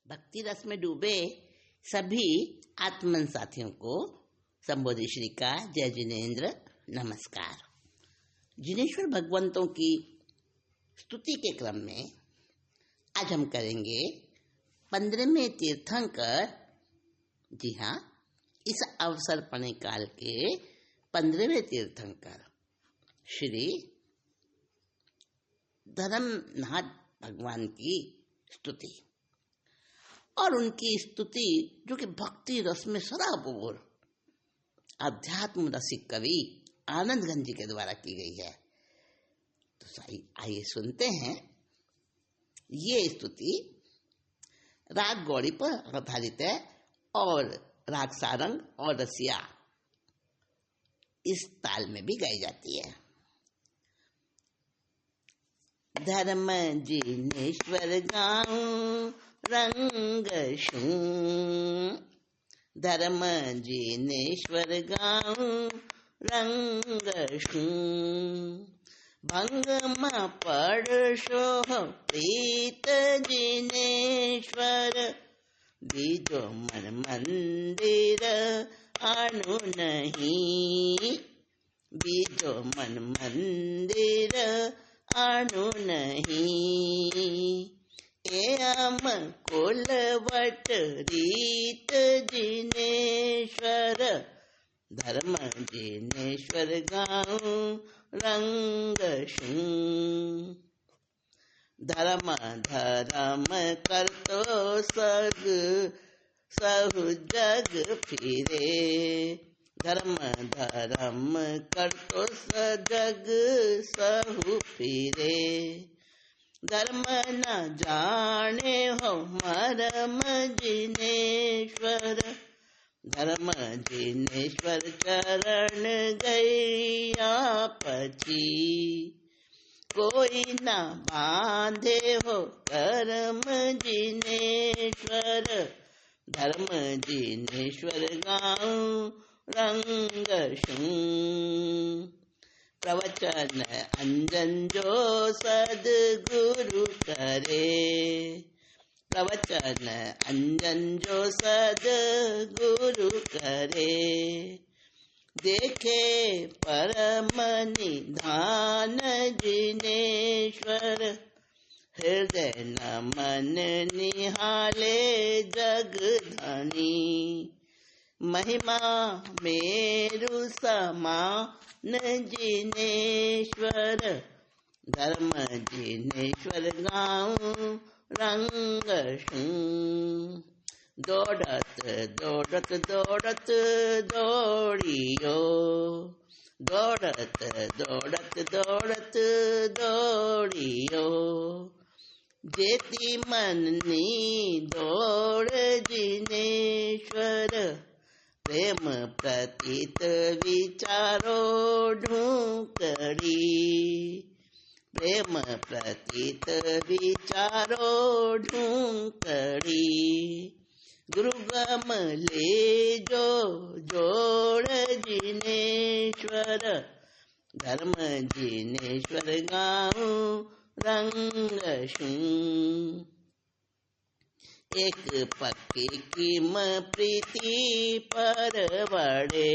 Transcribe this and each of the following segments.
भक्ति रस में डूबे सभी आत्मन साथियों को संबोधि श्री का जय जिनेन्द्र नमस्कार। जिनेश्वर भगवंतों की स्तुति के क्रम में आज हम करेंगे 15वें तीर्थंकर। जी हाँ, इस अवसर पणे काल के 15वें तीर्थंकर श्री धर्मनाथ भगवान की स्तुति और उनकी स्तुति जो कि भक्ति रस में सराबोर अध्यात्म रसिक कवि आनंदगंज जी के द्वारा की गई है। तो आइए सुनते हैं। ये स्तुति राग गौड़ी पर आधारित है और राग सारंग और रसिया इस ताल में भी गाई जाती है। धर्म जिनेश्वर गाऊं रंग शूं, धर्म जिनेश्वर गाऊं रंग शूं, भंग म पड़शो प्रीत जिनेश्वर, बीजो मन मंदिर अणु नहीं, बीजो मन मंदिर अणु नहीं, एम कुलवट रीत जिनेश्वर, धर्म जिनेश्वर गाऊं रंग शूं, धर्म धर्म करतो सग सहु जग फिरे, धर्म धर्म करतो सजग सहु फिरे, धर्म न जाने हो मरम जिनेश्वर, धर्म जिनेश्वर चरण गैया पछी, कोई न बांधे हो कर्म जिनेश्वर, धर्म जिनेश्वर गाऊं रंग शूं, प्रवचन अंजन जो सद्गुरु करे, प्रवचन अंजन जो सद्गुरु करे, देखे परम निधान जिनेश्वर, हृदय न मन निहाले जगधनी, महिमा मेरु समान जिनेश्वर, धर्म जिनेश्वर गाऊं रंग शूं, दौड़त दौड़त दौड़त दौड़ियो, दौड़त दौड़त दौड़त दौड़ियो, जेती मननी दौड़ जिनेश्वर, प्रेम प्रतीत विचारो ढूंकड़ी, प्रेम प्रतीत विचारो ढूंकड़ी, गुरुगम ले जो जोड़ जिनेश्वर, धर्म जिनेश्वर गाऊं रंग शूं, एक पक्की कीम प्रीति पर बड़े,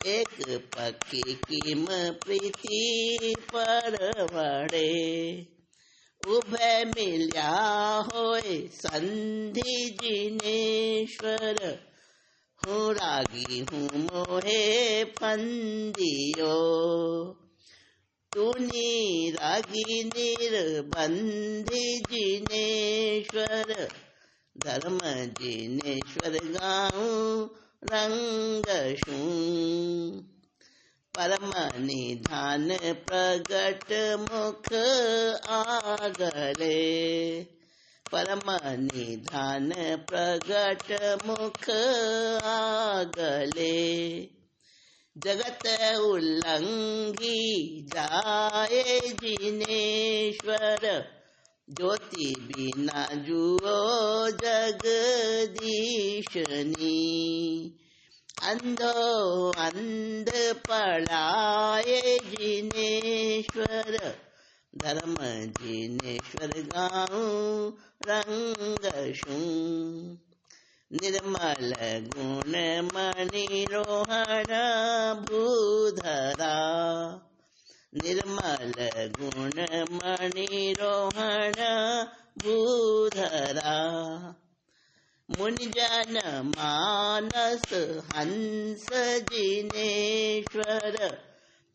एक पक्की कीम प्रीति पर बड़े, उभय मिल्या होए संधि जिनेश्वर, हूँ रागी हूँ मोहे फंदियो, तूनी रागी निर्बंधी जिनेश्वर, धर्म जिनेश्वर गाऊं रंग शूं, परम निधान प्रगट मुख आगले, परम निधान प्रगट मुख आगले, जगत उल्लंघी जाए जिनेश्वर, ज्योति बिना जुओ जगदीशनी, अंधो अंध पड़ाए जिनेश्वर, धर्म जिनेश्वर गाऊं रंगशु निर्मल गुण मणिरोहण भूधरा निर्मल गुण मणिरोहण भूधरा मुनिजन मानस हंस जिनेश्वर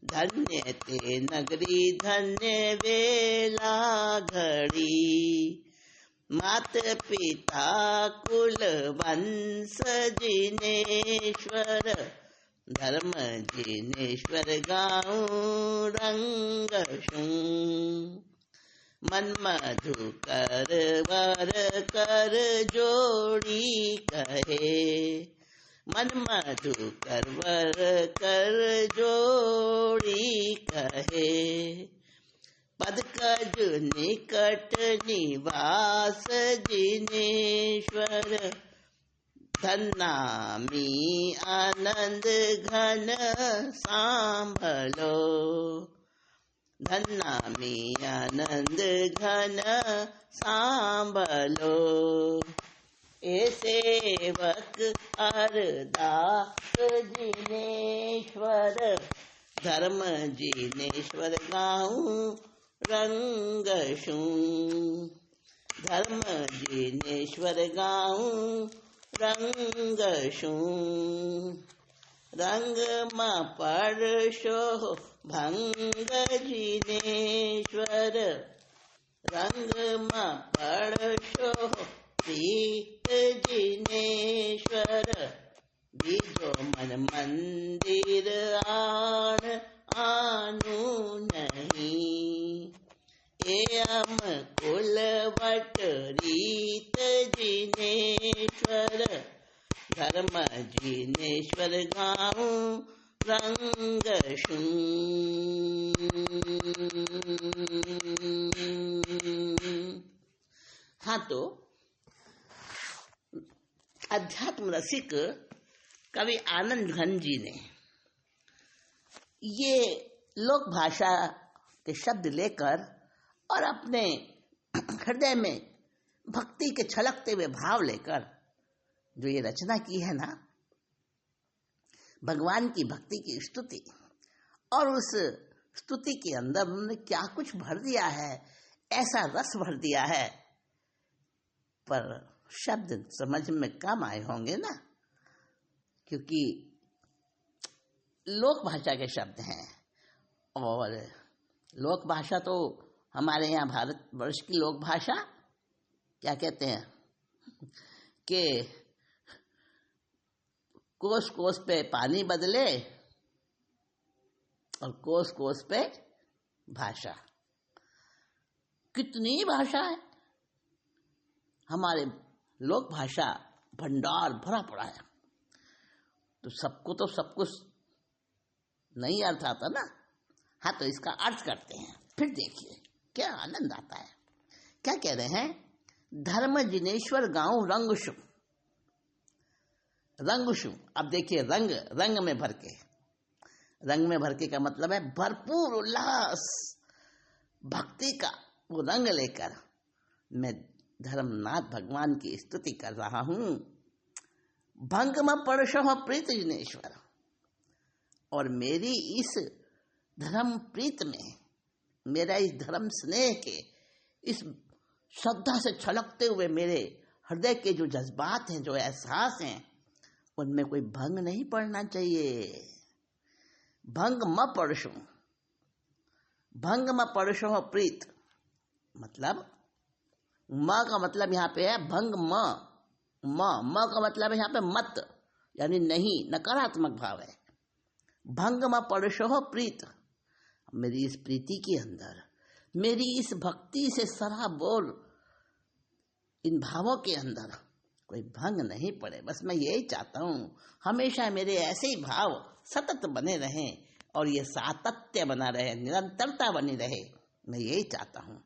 धन्य ते नगरी धन्य वेला घड़ी मात पिता कुल वंश जिनेश्वर धर्म जिनेश्वर गाऊं रंगशु मन मधुकर वर कर जोड़ी कहे मन मधुकर वर कर जोड़ी कहे पद कज निकट निवास जिनेश्वर धन्नामी आनंद घन सांभलो धन्नामी आनंद घन सांभलो ए सेवक अरदास जिनेश्वर धर्म जिनेश्वर गाऊं रंगशु धर्म जिनेश्वर गाऊं रंगशु रंग में पड़शो भंग जिनेश्वर रंग में पड़शो प्रीत जिनेश्वर बीजो मन मंदिर आनु नहीं एम कुलवट रीत जिनेश्वर धर्म जिनेश्वर गाऊं रंगशु हाँ तो अध्यात्म रसिक कवि आनंद घन जी ने ये लोक भाषा के शब्द लेकर और अपने हृदय में भक्ति के छलकते हुए भाव लेकर जो ये रचना की है ना, भगवान की भक्ति की स्तुति, और उस स्तुति के अंदर उन्होंने क्या कुछ भर दिया है, ऐसा रस भर दिया है, पर शब्द समझ में कम आए होंगे ना, क्योंकि लोक भाषा के शब्द हैं। और लोक भाषा तो हमारे यहाँ भारतवर्ष की लोक भाषा क्या कहते हैं कि कोस कोस पे पानी बदले और कोस कोस पे भाषा। कितनी भाषा है हमारे लोक भाषा भंडार भरा पड़ा है, तो सबको तो सब कुछ नहीं अर्थ आता ना। हाँ तो इसका अर्थ करते हैं, फिर देखिए क्या आनंद आता है। क्या कह रहे हैं, धर्म जिनेश्वर गांव रंगशु। रंगशु, अब देखिए रंग, रंग में भर के, रंग में भर के का मतलब है भरपूर उल्लास भक्ति का वो रंग लेकर मैं धर्मनाथ भगवान की स्तुति कर रहा हूं। भंग में परशो प्रीत जिनेश्वर, और मेरी इस धर्म प्रीत में, मेरा इस धर्म स्नेह के इस श्रद्धा से छलकते हुए मेरे हृदय के जो जज्बात हैं, जो एहसास हैं, उनमें कोई भंग नहीं पड़ना चाहिए। भंग म पड़शो, भंग म पड़शो प्रीत, मतलब म का मतलब यहाँ पे है भंग म का मतलब है यहाँ पे मत, यानी नहीं, नकारात्मक भाव है। भंग म पड़शो प्रीत, मेरी इस प्रीति के अंदर, मेरी इस भक्ति से सराबोर इन भावों के अंदर कोई भंग नहीं पड़े। बस मैं यही चाहता हूँ, हमेशा मेरे ऐसे ही भाव सतत बने रहें और ये सातत्य बना रहे, निरंतरता बनी रहे, मैं यही चाहता हूँ।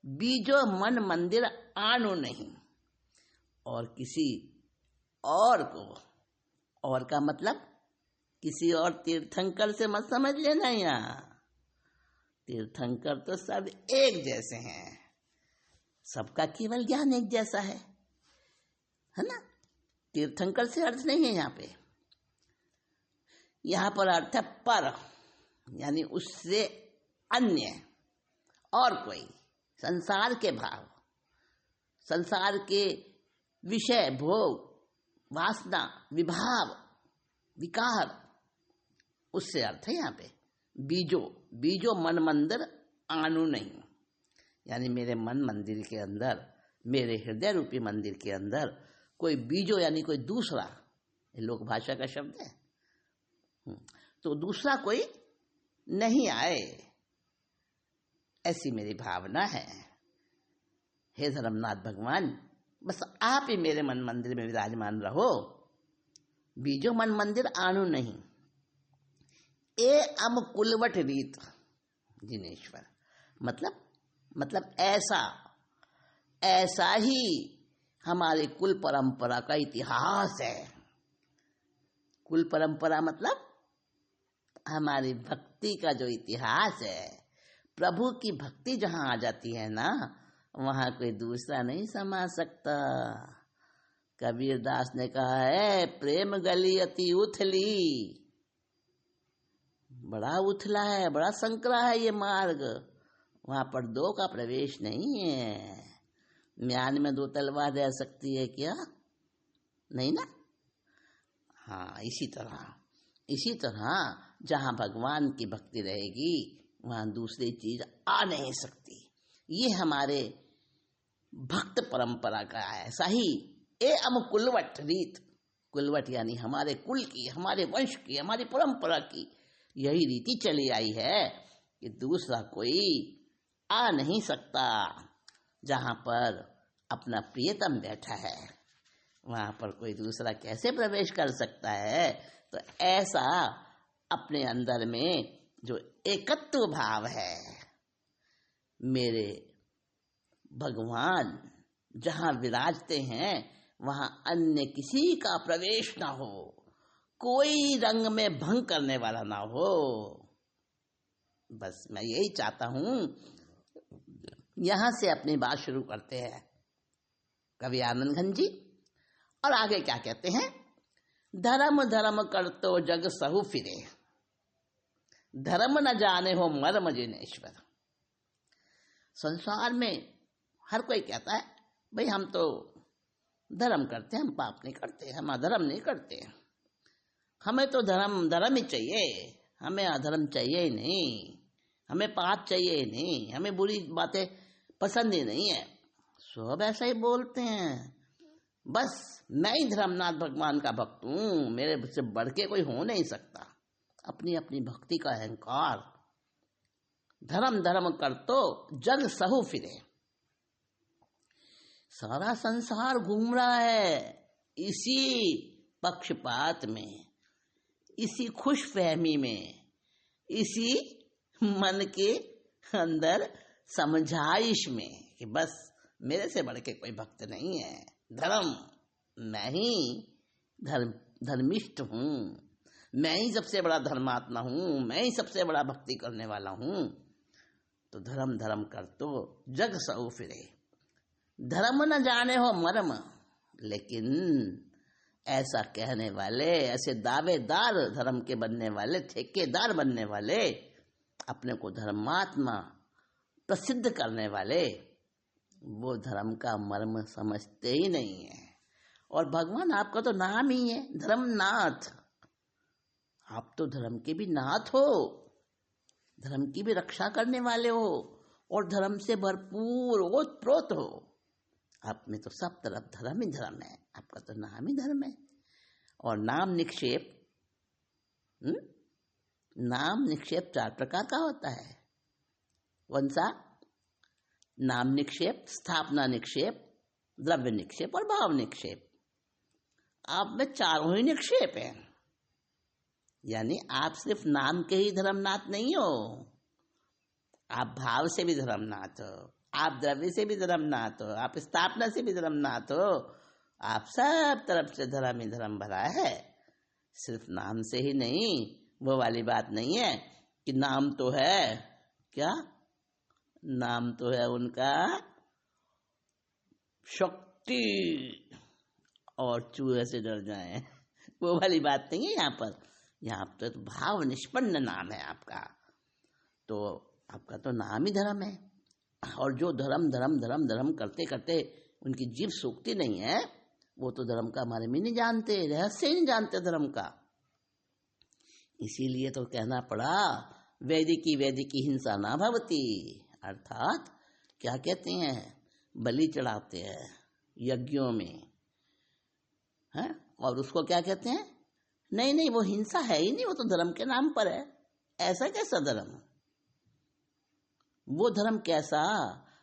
बीजो मन मंदिर आनो नहीं, और किसी और को, और का मतलब किसी और तीर्थंकर से मत समझ लेना। यहाँ तीर्थंकर तो सब एक जैसे हैं, सबका केवल ज्ञान एक जैसा है ना। तीर्थंकर से अर्थ नहीं है यहाँ पे। यहाँ पर अर्थ है पर, यानी उससे अन्य और कोई। संसार के भाव, संसार के विषय, भोग, वासना, विभाव, विकार, उससे अर्थ है यहाँ पे। बीजो मन मंदिर आनु नहीं, यानी मेरे मन मंदिर के अंदर, मेरे हृदय रूपी मंदिर के अंदर कोई बीजो यानी कोई दूसरा, लोक भाषा का शब्द है, तो दूसरा कोई नहीं आए, ऐसी मेरी भावना है। हे धर्मनाथ भगवान, बस आप ही मेरे मन मंदिर में विराजमान रहो। बीजो मन मंदिर आनु नहीं, ए अम कुलवट रीत जिनेश्वर, मतलब ऐसा ही हमारे कुल परंपरा का इतिहास है। कुल परंपरा मतलब हमारी भक्ति का जो इतिहास है। प्रभु की भक्ति जहाँ आ जाती है ना, वहाँ कोई दूसरा नहीं समा सकता। कबीर दास ने कहा है, प्रेम गली अति उथली, बड़ा उथला है, बड़ा संकरा है ये मार्ग, वहाँ पर दो का प्रवेश नहीं है। म्यान में दो तलवार रह सकती है क्या? नहीं ना। हाँ, इसी तरह जहाँ भगवान की भक्ति रहेगी वहाँ दूसरी चीज आ नहीं सकती। ये हमारे भक्त परंपरा का ऐसा ही ए अम कुलवट रीत, कुलवट यानी हमारे कुल की, हमारे वंश की, हमारी परंपरा की यही रीति चली आई है कि दूसरा कोई आ नहीं सकता। जहाँ पर अपना प्रियतम बैठा है वहाँ पर कोई दूसरा कैसे प्रवेश कर सकता है? तो ऐसा अपने अंदर में जो एकत्व भाव है, मेरे भगवान जहाँ विराजते हैं वहाँ अन्य किसी का प्रवेश ना हो, कोई रंग में भंग करने वाला ना हो। बस मैं यही चाहता हूँ। यहाँ से अपनी बात शुरू करते हैं कवि आनंद घन जी, और आगे क्या कहते हैं? धर्म धर्म करतो जग सहु फिरे, धर्म न जाने हो मर्म जिनेश्वर। संसार में हर कोई कहता है भाई हम तो धर्म करते हैं, हम पाप नहीं करते, हम अधर्म नहीं करते, हमें तो धर्म ही चाहिए, हमें अधर्म चाहिए ही नहीं, हमें पाप चाहिए ही नहीं, हमें बुरी बातें पसंद ही नहीं है। सब ऐसा ही बोलते हैं। बस मैं ही धर्मनाथ भगवान का भक्त हूँ, मेरे से बढ़ के कोई हो नहीं सकता। अपनी अपनी भक्ति का अहंकार। धर्म धर्म कर तो जग सहु फिरे। सारा संसार घूम रहा है इसी पक्षपात में, इसी खुशफहमी में, इसी मन के अंदर समझाइश में कि बस मेरे से बढ़ के कोई भक्त नहीं है। धर्म, मैं ही धर्मिष्ठ हूँ, मैं ही सबसे बड़ा धर्मात्मा हूँ, मैं ही सबसे बड़ा भक्ति करने वाला हूँ। तो धर्म धर्म कर तो जग सहु फिरे, धर्म न जाने हो मर्म। लेकिन ऐसा कहने वाले, ऐसे दावेदार धर्म के बनने वाले, ठेकेदार बनने वाले, अपने को धर्मात्मा प्रसिद्ध करने वाले, वो धर्म का मर्म समझते ही नहीं है। और भगवान आपका तो नाम ही है धर्मनाथ। आप तो धर्म के भी नाथ हो, धर्म की भी रक्षा करने वाले हो, और धर्म से भरपूर ओतप्रोत हो। आप में तो सब तरफ धर्म ही धर्म है, आपका तो नाम ही धर्म है। और नाम निक्षेप, नाम निक्षेप 4 प्रकार का होता है। कौन सा? नाम निक्षेप, स्थापना निक्षेप, द्रव्य निक्षेप और भाव निक्षेप। आप में चारों ही निक्षेप हैं। यानी आप सिर्फ नाम के ही धर्मनाथ नहीं हो, आप भाव से भी धर्मनाथ हो, आप द्रव्य से भी धर्मनाथ हो, आप स्थापना से भी धर्मनाथ हो। आप सब तरफ से धर्म ही धर्म भरा है, सिर्फ नाम से ही नहीं। वो वाली बात नहीं है कि नाम तो है, क्या नाम तो है उनका शक्ति और चूहे से डर जाए, वो वाली बात नहीं है यहाँ पर। यहाँ पर तो भाव निष्पन्न नाम है आपका, तो आपका तो नाम ही धर्म है। और जो धर्म धर्म धर्म धर्म करते करते उनकी जीभ सूखती नहीं है, वो तो धर्म का बारे में नहीं जानते, रहस्य ही नहीं जानते धर्म का। इसीलिए तो कहना पड़ा वैदिकी हिंसा ना भवती, अर्थात क्या कहते हैं, बलि चढ़ाते हैं यज्ञों में, है, और उसको क्या कहते हैं, नहीं वो हिंसा है ही नहीं, वो तो धर्म के नाम पर है। ऐसा कैसा धर्म, वो धर्म कैसा,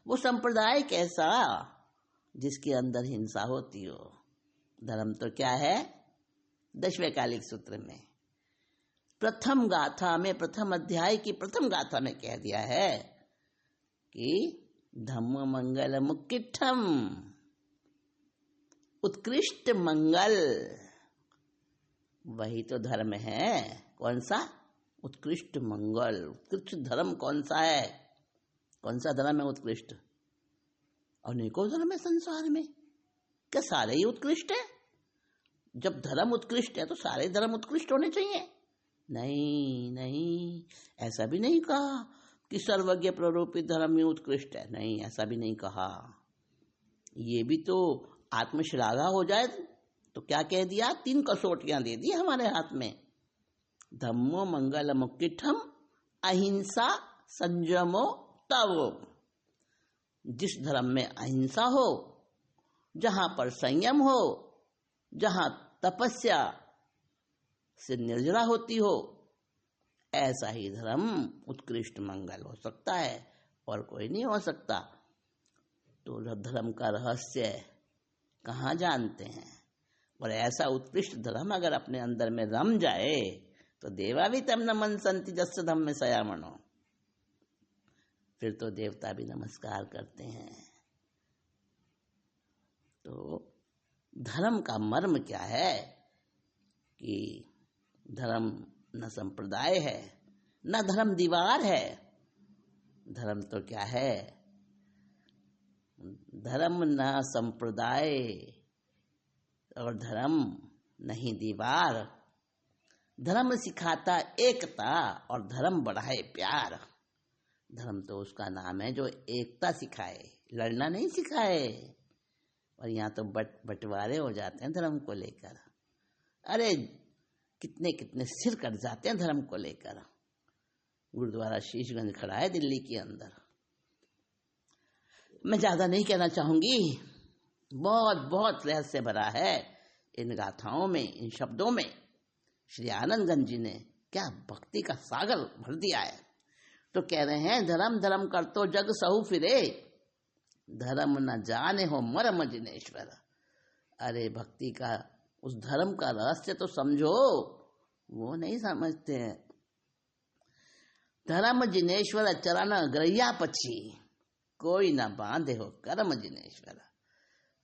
वो संप्रदाय कैसा जिसके अंदर हिंसा होती हो। धर्म तो क्या है, दशवें कालिक सूत्र में प्रथम गाथा में, प्रथम अध्याय की प्रथम गाथा में कह दिया है कि धम्म मंगल मुक्किठम, उत्कृष्ट मंगल, वही तो धर्म है। कौन सा, उत्कृष्ट मंगल। उत्कृष्ट धर्म कौन सा है, कौन सा धर्म है उत्कृष्ट? अनेकों धर्म है संसार में, क्या सारे ही उत्कृष्ट है? जब धर्म उत्कृष्ट है तो सारे धर्म उत्कृष्ट होने चाहिए? नहीं, ऐसा भी नहीं कहा कि सर्वज्ञ प्ररूपित धर्म ही उत्कृष्ट है, नहीं, ऐसा भी नहीं कहा। ये भी तो आत्मश्लाघा हो जाए तो क्या कह दिया, 3 कसौटियां दे दी हमारे हाथ में। धम्मो मंगल मुक्किठम, अहिंसा संयमो तव। जिस धर्म में अहिंसा हो, जहां पर संयम हो, जहां तपस्या से निर्जरा होती हो, ऐसा ही धर्म उत्कृष्ट मंगल हो सकता है, और कोई नहीं हो सकता। तो धर्म का रहस्य कहाँ जानते हैं? और ऐसा उत्कृष्ट धर्म अगर अपने अंदर में रम जाए तो देवा भी तम न मनसंति जस्य धम्मे सयामणो, फिर तो देवता भी नमस्कार करते हैं। तो धर्म का मर्म क्या है कि धर्म न संप्रदाय है, न धर्म दीवार है। धर्म तो क्या है, धर्म न संप्रदाय और धर्म नहीं दीवार। धर्म सिखाता एकता और धर्म बढ़ाए प्यार। धर्म तो उसका नाम है जो एकता सिखाए, लड़ना नहीं सिखाए। और यहाँ तो बंटवारे हो जाते हैं धर्म को लेकर। अरे कितने कितने सिर कट जाते हैं धर्म को लेकर। गुरुद्वारा शीशगंज खड़ा है दिल्ली के अंदर। मैं ज्यादा नहीं कहना चाहूंगी, बहुत बहुत रहस्य भरा है इन गाथाओं में, इन शब्दों में। श्री आनंदगंज जी ने क्या भक्ति का सागर भर दिया है। तो कह रहे हैं धर्म धर्म कर तो जग सहु फिरे, धर्म न जाने हो मर्म जिनेश्वर। अरे भक्ति का उस धर्म का रहस्य तो समझो, वो नहीं समझते हैं। धर्म जिनेश्वर चरण ग्रह्या पक्षी, कोई न बांधे हो कर्म जिनेश्वर।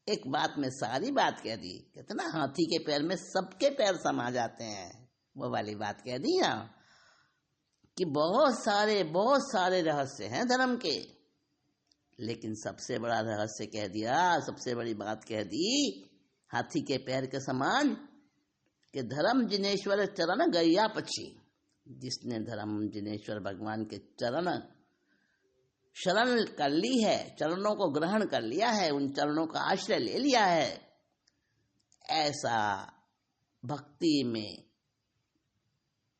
एक बात में सारी बात कह दी। कितना हाथी के पैर में सबके पैर समा जाते हैं, वो वाली बात कह दी ना कि बहुत सारे रहस्य हैं धर्म के। लेकिन सबसे बड़ा रहस्य कह दिया, सबसे बड़ी बात कह दी हाथी के पैर के समान कि धर्म जिनेश्वर चरण गैया पक्षी। जिसने धर्म जिनेश्वर भगवान के चरण शरण कर ली है, चरणों को ग्रहण कर लिया है, उन चरणों का आश्रय ले लिया है, ऐसा भक्ति में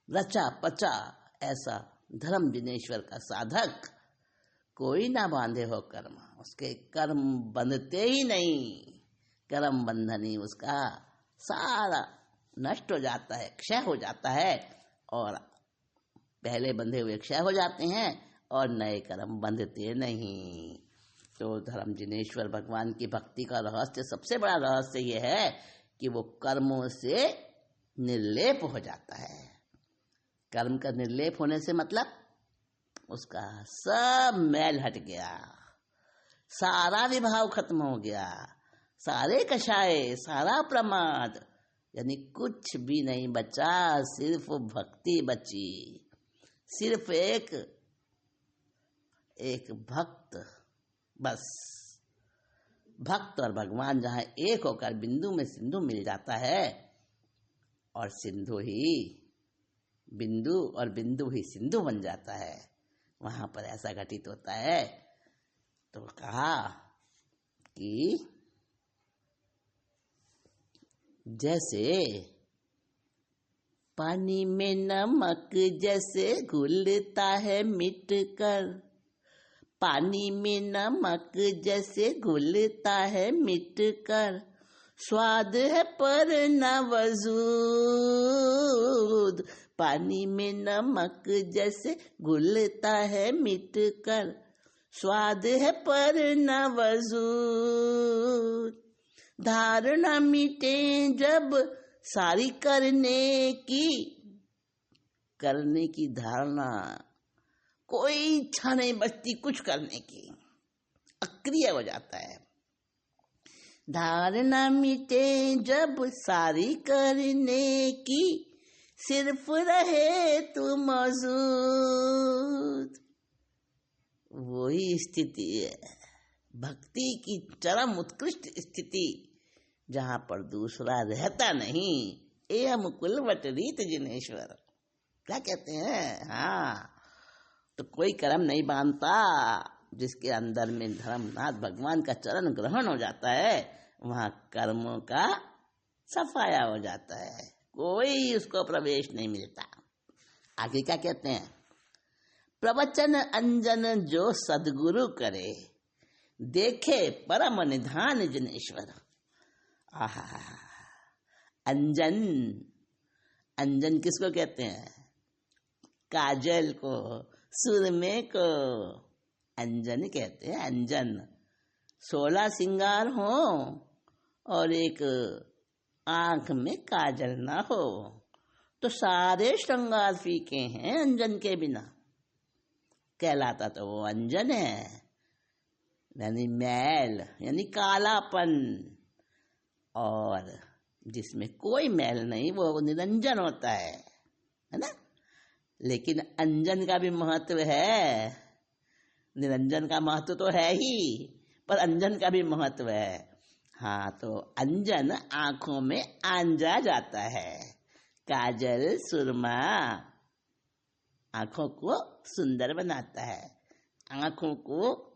रचा पचा ऐसा धर्म जिनेश्वर का साधक कोई ना बांधे हो कर्म। उसके कर्म बंधते ही नहीं, कर्म बंधन ही उसका सारा नष्ट हो जाता है, क्षय हो जाता है। और पहले बंधे हुए क्षय हो जाते हैं और नए कर्म बंधते नहीं। तो धर्म जिनेश्वर भगवान की भक्ति का रहस्य, सबसे बड़ा रहस्य ये है कि वो कर्मों से निर्लेप हो जाता है। कर्म का निर्लेप होने से मतलब उसका सब मैल हट गया, सारा विभाव खत्म हो गया, सारे कषाय, सारा प्रमाद, यानी कुछ भी नहीं बचा, सिर्फ भक्ति बची। सिर्फ एक भक्त बस भक्त और भगवान जहाँ एक होकर बिंदु में सिंधु मिल जाता है और सिंधु ही बिंदु और बिंदु ही सिंधु बन जाता है, वहाँ पर ऐसा घटित होता है। तो कहा कि जैसे पानी में नमक जैसे घुलता है मिट कर, पानी में नमक जैसे घुलता है मिट कर, स्वाद है पर न वजूद। पानी में नमक जैसे घुलता है मिट कर, स्वाद है पर न वजूद। धारणा मिटे जब सारी करने की धारणा, कोई इच्छा नहीं बचती कुछ करने की, अक्रिय हो जाता है। धारणा मिटे जब सारी करने की, सिर्फ रहे तू मौजूद। वही स्थिति है भक्ति की चरम उत्कृष्ट स्थिति, जहाँ पर दूसरा रहता नहीं। एवं कुलवट रीत जिनेश्वर, क्या कहते हैं? हाँ, तो कोई कर्म नहीं बांधता। जिसके अंदर में धर्मनाथ भगवान का चरण ग्रहण हो जाता है, वहाँ कर्मों का सफाया हो जाता है, कोई उसको प्रवेश नहीं मिलता। आगे क्या कहते हैं? प्रवचन अंजन जो सद्गुरु करे, देखे परम निधान जिनेश्वर। आहा, अंजन, अंजन किसको कहते हैं? काजल को, सुरमे को अंजन कहते हैं। अंजन 16 श्रृंगार हो और एक आंख में काजल ना हो तो सारे श्रृंगार फीके हैं अंजन के बिना। कहलाता तो वो अंजन है, यानी मैल, यानी कालापन। और जिसमें कोई मैल नहीं वो निरंजन होता है ना। लेकिन अंजन का भी महत्व है, निरंजन का महत्व तो है ही, पर अंजन का भी महत्व है। हाँ, तो अंजन आंखों में आंजा जाता है। काजल, सुरमा आंखों को सुंदर बनाता है, आंखों को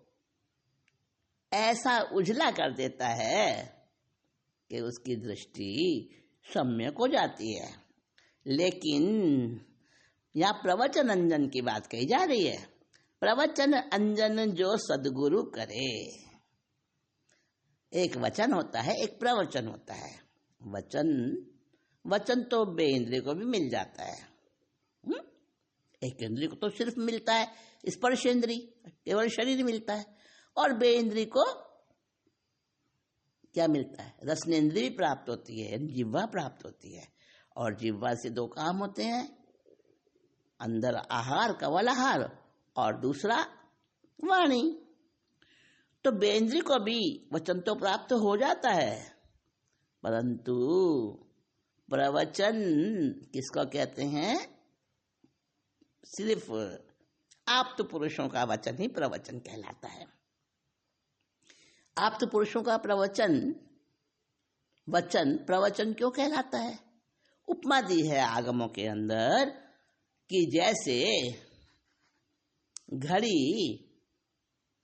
ऐसा उजला कर देता है कि उसकी दृष्टि सम्यक हो जाती है। लेकिन यहाँ प्रवचन अंजन की बात कही जा रही है। प्रवचन अंजन जो सद्गुरु करे। एक वचन होता है, एक प्रवचन होता है। वचन तो बेइंद्रिय को भी मिल जाता है। एक इंद्रिय को तो सिर्फ मिलता है स्पर्श इंद्रिय, केवल शरीर मिलता है। और बेइंद्रिय को क्या मिलता है? रसनेन्द्रिय भी प्राप्त होती है, जिह्वा प्राप्त होती है। और जिह्वा से 2 काम होते हैं, अंदर आहार, कवल आहार, और दूसरा वाणी। तो बेइंद्रिय को भी वचन तो प्राप्त हो जाता है, परंतु प्रवचन किसको कहते हैं? सिर्फ आप्त पुरुषों का वचन ही प्रवचन कहलाता है। आप्त पुरुषों का वचन प्रवचन क्यों कहलाता है? उपमा दी है आगमों के अंदर कि जैसे घड़ी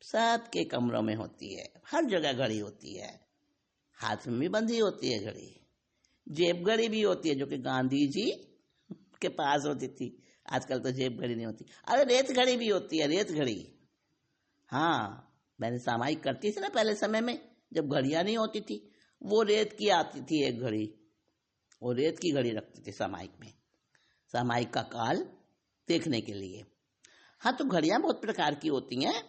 सबके कमरों में होती है, हर जगह घड़ी होती है, हाथ में भी बंधी होती है घड़ी, जेब घड़ी भी होती है जो कि गांधी जी के पास होती थी। आजकल तो जेब घड़ी नहीं होती। अरे रेत घड़ी भी होती है, रेत घड़ी। हाँ, मैंने सामायिक करती थी ना पहले समय में, जब घड़ियां नहीं होती थी, वो रेत की आती थी एक घड़ी, वो रेत की घड़ी रखती थी सामायिक में, सामायिक का काल देखने के लिए। हाँ, तो घड़ियां बहुत प्रकार की होती हैं,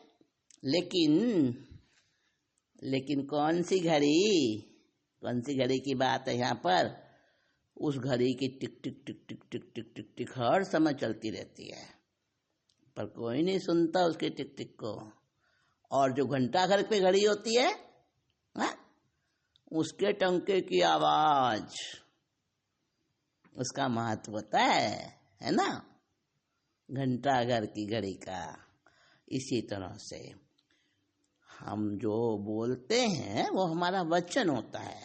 लेकिन कौन सी घड़ी की बात है यहाँ पर? उस घड़ी की टिक टिक टिक टिक टिक टिक टिक टिक हर समय चलती रहती है, पर कोई नहीं सुनता उसके टिक टिक को। और जो घंटा घर पे घड़ी होती है, उसके टंके की आवाज, उसका महत्व होता है ना, घंटा घर की घड़ी का। इसी तरह से हम जो बोलते हैं वो हमारा वचन होता है,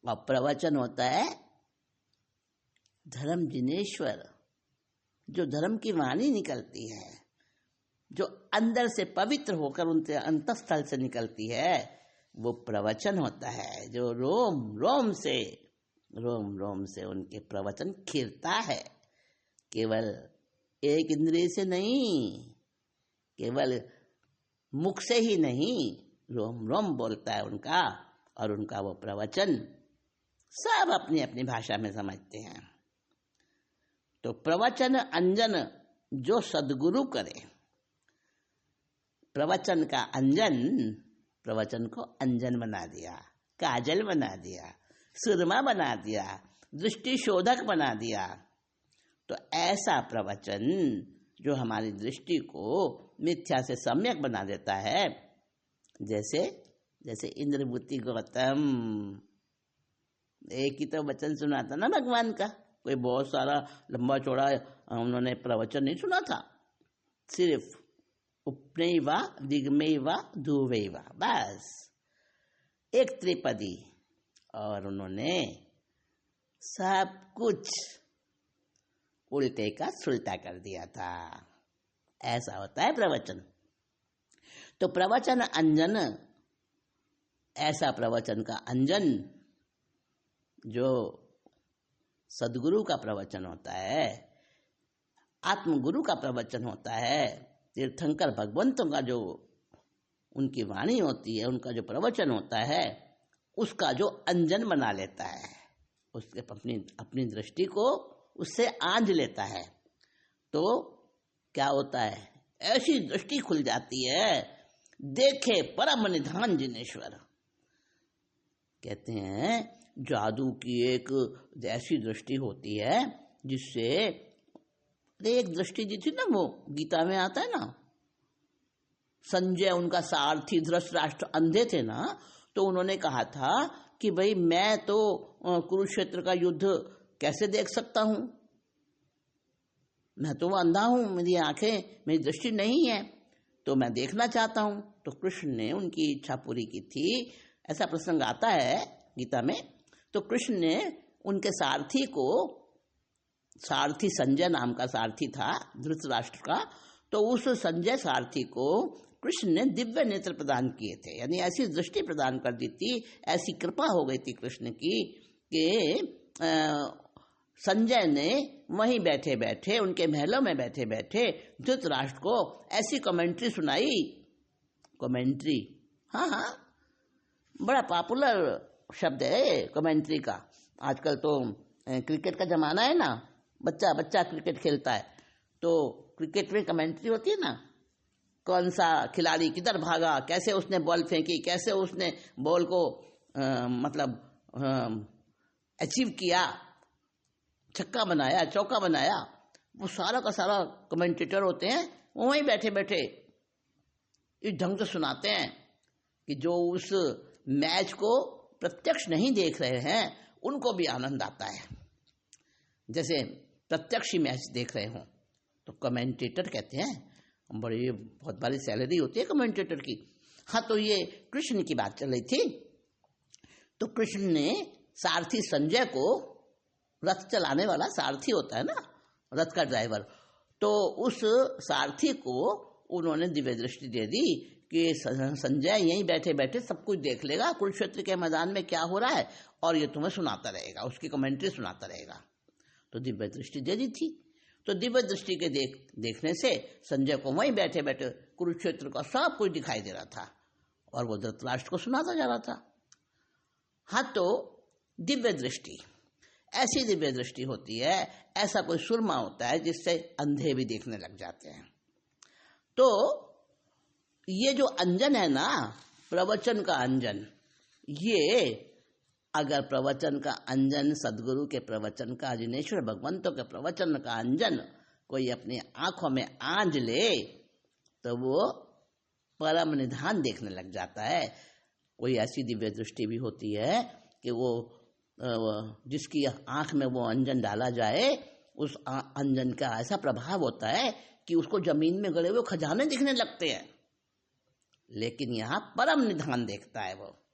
और प्रवचन होता है धर्म जिनेश्वर, जो धर्म की वाणी निकलती है, जो अंदर से पवित्र होकर उनके अंतःस्थल से निकलती है, वो प्रवचन होता है। जो रोम रोम से उनके प्रवचन खिलता है, केवल एक इंद्रिय से नहीं, केवल मुख से ही नहीं, रोम रोम बोलता है उनका, और उनका वो प्रवचन सब अपनी अपनी भाषा में समझते हैं। तो प्रवचन अंजन जो सद्गुरु करे, प्रवचन का अंजन, प्रवचन को अंजन बना दिया, काजल बना दिया, सुरमा बना दिया, दृष्टि शोधक बना दिया। तो ऐसा प्रवचन जो हमारी दृष्टि को मिथ्या से सम्यक बना देता है, जैसे इंद्रभूति गौतम, एक ही तो वचन सुना था ना भगवान का, कोई बहुत सारा लंबा चौड़ा उन्होंने प्रवचन नहीं सुना था, सिर्फ उपनैवा दिग्मैवा धुवैवा, बस एक त्रिपदी, और उन्होंने सब कुछ उल्टे का सुलटा कर दिया था। ऐसा होता है प्रवचन। तो प्रवचन अंजन, ऐसा प्रवचन का अंजन जो सद्गुरु का प्रवचन होता है, आत्मगुरु का प्रवचन होता है, तीर्थंकर भगवंतों का जो उनकी वाणी होती है, उनका जो प्रवचन होता है, उसका जो अंजन बना लेता है, उसके अपनी दृष्टि को उससे आंज लेता है, तो क्या होता है, ऐसी दृष्टि खुल जाती है, देखे परम निधान जिनेश्वर। कहते हैं जादू की एक ऐसी दृष्टि होती है जिससे, एक दृष्टि दी थी ना, वो गीता में आता है ना, संजय उनका सारथी, धृतराष्ट्र अंधे थे ना, तो उन्होंने कहा था कि भाई मैं तो कुरुक्षेत्र का युद्ध कैसे देख सकता हूं, मैं तो अंधा हूं, मेरी आंखें, मेरी दृष्टि नहीं है, तो मैं देखना चाहता हूं। तो कृष्ण ने उनकी इच्छा पूरी की थी, ऐसा प्रसंग आता है गीता में। तो कृष्ण ने उनके सारथी को, सारथी संजय नाम का सारथी था धृतराष्ट्र का, तो उस संजय सारथी को कृष्ण ने दिव्य नेत्र प्रदान किए थे, यानी ऐसी दृष्टि प्रदान कर दी थी, ऐसी कृपा हो गई थी कृष्ण की कि संजय ने वहीं बैठे बैठे, उनके महलों में बैठे बैठे धृतराष्ट्र को ऐसी कमेंट्री सुनाई। कमेंट्री, हाँ, बड़ा पॉपुलर शब्द है कमेंट्री का। आजकल तो क्रिकेट का जमाना है ना, बच्चा क्रिकेट खेलता है, तो क्रिकेट में कमेंट्री होती है ना, कौन सा खिलाड़ी किधर भागा, कैसे उसने बॉल फेंकी, कैसे उसने बॉल को अचीव किया, छक्का बनाया, चौका बनाया, वो सारा का सारा कमेंटेटर होते हैं, वो वहीं बैठे बैठे इस ढंग से सुनाते हैं कि जो उस मैच को प्रत्यक्ष नहीं देख रहे हैं उनको भी आनंद आता है, जैसे प्रत्यक्ष ही मैच देख रहे हों। तो कमेंटेटर कहते हैं, बहुत बड़ी सैलरी होती है कमेंटेटर की। हाँ, तो ये कृष्ण की बात चल रही थी। तो कृष्ण ने सारथी संजय को, रथ चलाने वाला सारथी होता है ना, रथ का ड्राइवर, तो उस सारथी को उन्होंने दिव्य दृष्टि दे दी कि संजय यहीं बैठे बैठे सब कुछ देख लेगा, कुरुक्षेत्र के मैदान में क्या हो रहा है, और ये तुम्हें सुनाता रहेगा, उसकी कमेंट्री सुनाता रहेगा। तो दिव्य दृष्टि दे दी थी। तो दिव्य दृष्टि के देखने से संजय को वहीं बैठे बैठे कुरुक्षेत्र का सब कुछ दिखाई दे रहा था, और वो धृतराष्ट्र को सुनाता जा रहा था। हाँ, तो दिव्य दृष्टि, ऐसी दिव्य दृष्टि होती है, ऐसा कोई सुरमा होता है जिससे अंधे भी देखने लग जाते हैं। तो ये जो अंजन है ना, प्रवचन का अंजन, ये अगर प्रवचन का अंजन, सदगुरु के प्रवचन का, जिनेश्वर भगवंतों के प्रवचन का अंजन कोई अपनी आंखों में आंज ले, तो वो परम निधान देखने लग जाता है। कोई ऐसी दिव्य दृष्टि भी होती है कि वो जिसकी आंख में वो अंजन डाला जाए, उस अंजन का ऐसा प्रभाव होता है कि उसको जमीन में गड़े हुए खजाने दिखने लगते हैं। लेकिन यहाँ परम निधान देखता है। वो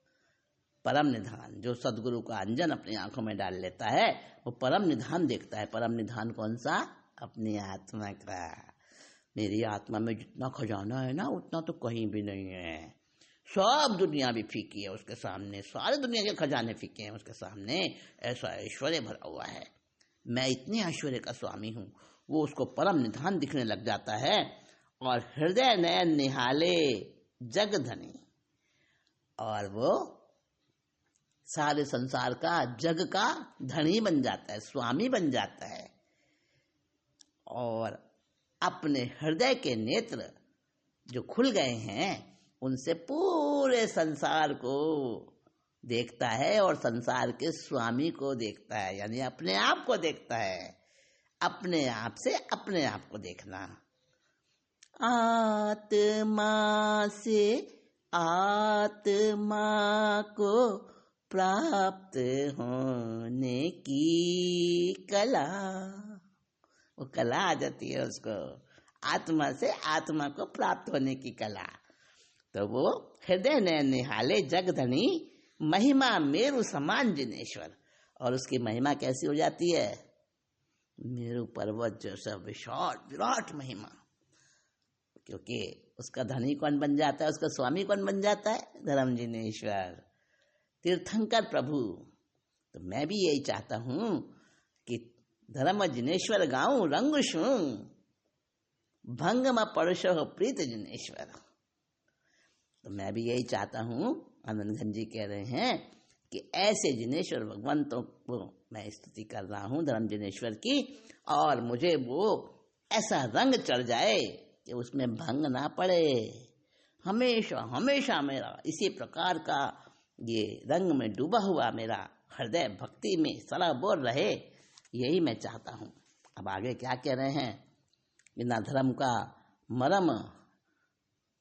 परम निधान, जो सदगुरु का अंजन अपनी आंखों में डाल लेता है, वो परम निधान देखता है। परम निधान कौन सा? अपनी आत्मा का। मेरी आत्मा में जितना खजाना है ना, उतना तो कहीं भी नहीं है। सब दुनिया भी फीकी है उसके सामने, सारे दुनिया के खजाने फीके हैं उसके सामने। ऐसा ऐश्वर्य भरा हुआ है, मैं इतने ऐश्वर्य का स्वामी हूँ। वो उसको परम निधान दिखने लग जाता है और हृदय नयन निहाले जग धनी, और वो सारे संसार का, जग का धनी बन जाता है, स्वामी बन जाता है। और अपने हृदय के नेत्र जो खुल गए हैं, उनसे पूरे संसार को देखता है और संसार के स्वामी को देखता है, यानी अपने आप को देखता है। अपने आप से अपने आप को देखना। आत्मा से आत्मा को प्राप्त होने की कला, वो कला आ जाती है उसको, आत्मा से आत्मा को प्राप्त होने की कला। तो वो हृदय नयन निहाले जग धनी, महिमा मेरु समान जिनेश्वर। और उसकी महिमा कैसी हो जाती है? मेरु पर्वत जैसा विशाल विराट महिमा। क्योंकि उसका धनी कौन बन जाता है, उसका स्वामी कौन बन जाता है? धर्म जिनेश्वर, तीर्थंकर प्रभु। तो मैं भी यही चाहता हूं कि धर्म जिनेश्वर गाऊं रंग शूं, भंग म पड़शो प्रीत जिनेश्वर। तो मैं भी यही चाहता हूं, आनंद घन जी कह रहे हैं कि ऐसे जिनेश्वर भगवंतों को मैं स्तुति कर रहा हूं, धर्म जिनेश्वर की, और मुझे वो ऐसा रंग चढ़ जाए कि उसमें भंग ना पड़े। हमेशा हमेशा मेरा इसी प्रकार का ये रंग में डूबा हुआ मेरा हृदय भक्ति में सराबोर रहे, यही मैं चाहता हूँ। अब आगे क्या कह रहे हैं? बिना धर्म का मरम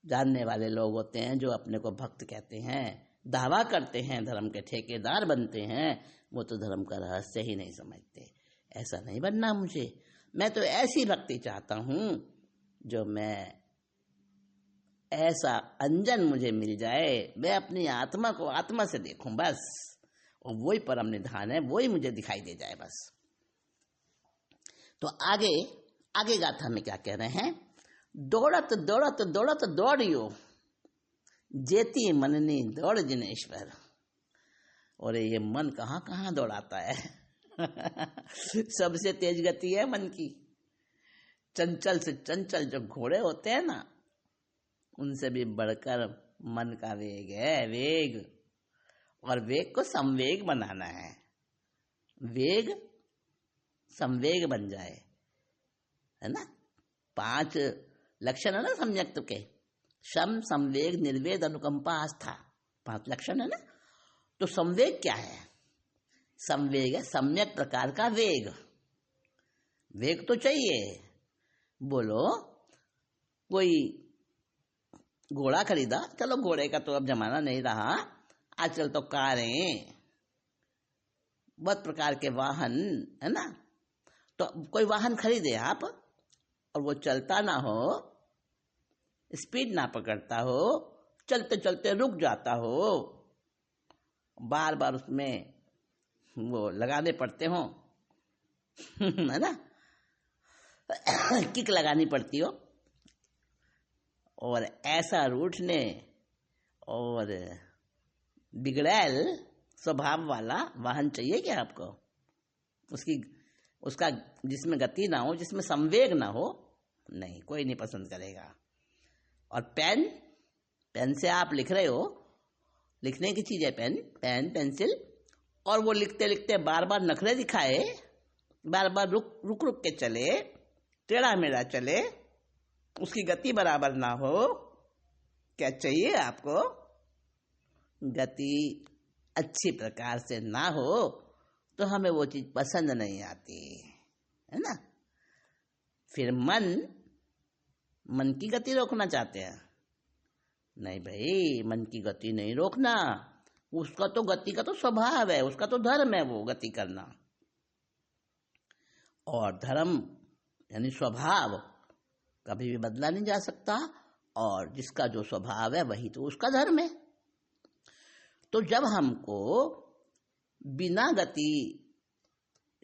जानने वाले लोग होते हैं जो अपने को भक्त कहते हैं, दावा करते हैं, धर्म के ठेकेदार बनते हैं, वो तो धर्म का रहस्य ही नहीं समझते। ऐसा नहीं बनना मुझे। मैं तो ऐसी भक्ति चाहता हूँ जो मैं ऐसा अंजन मुझे मिल जाए, मैं अपनी आत्मा को आत्मा से देखूं बस, और वही परम निधान है, वही मुझे दिखाई दे जाए बस। तो आगे आगे गाथा में क्या कह रहे हैं? दौड़त दौड़त दौड़त दौड़ियो, जेती मननी दौड़ जिनेश्वर। और ये मन कहाँ कहाँ दौड़ाता है सबसे तेज गति है मन की। चंचल से चंचल जो घोड़े होते हैं ना, उनसे भी बढ़कर मन का वेग है, वेग। और वेग को संवेग बनाना है, वेग संवेग बन जाए, है ना। 5 लक्षण है ना सम्यक्त के, शम संवेग निर्वेद अनुकंपा आस्था, 5 लक्षण है ना। तो संवेग क्या है? संवेग है सम्यक प्रकार का वेग। वेग तो चाहिए। बोलो कोई घोड़ा खरीदा, चलो घोड़े का तो अब जमाना नहीं रहा, आजकल तो कारें, बहुत प्रकार के वाहन है ना। तो कोई वाहन खरीदे आप और वो चलता ना हो, स्पीड ना पकड़ता हो, चलते चलते रुक जाता हो, बार बार उसमें वो लगाने पड़ते हो है ना, किक लगानी पड़ती हो, और ऐसा रूठने और बिगड़ैल स्वभाव वाला वाहन चाहिए क्या आपको? उसका जिसमें गति ना हो, जिसमें संवेग ना हो, नहीं, कोई नहीं पसंद करेगा। और पेन से आप लिख रहे हो, लिखने की चीज है पेन पेंसिल, और वो लिखते लिखते बार बार नखरे दिखाए, बार बार रुक के चले, टेढ़ा मेढ़ा चले, उसकी गति बराबर ना हो, क्या चाहिए आपको? गति अच्छी प्रकार से ना हो तो हमें वो चीज पसंद नहीं आती, है ना। फिर मन की गति रोकना चाहते हैं, नहीं भाई, मन की गति नहीं रोकना, उसका तो गति का तो स्वभाव है, उसका तो धर्म है वो गति करना। और धर्म यानी स्वभाव कभी भी बदला नहीं जा सकता, और जिसका जो स्वभाव है वही तो उसका धर्म है। तो जब हमको बिना गति,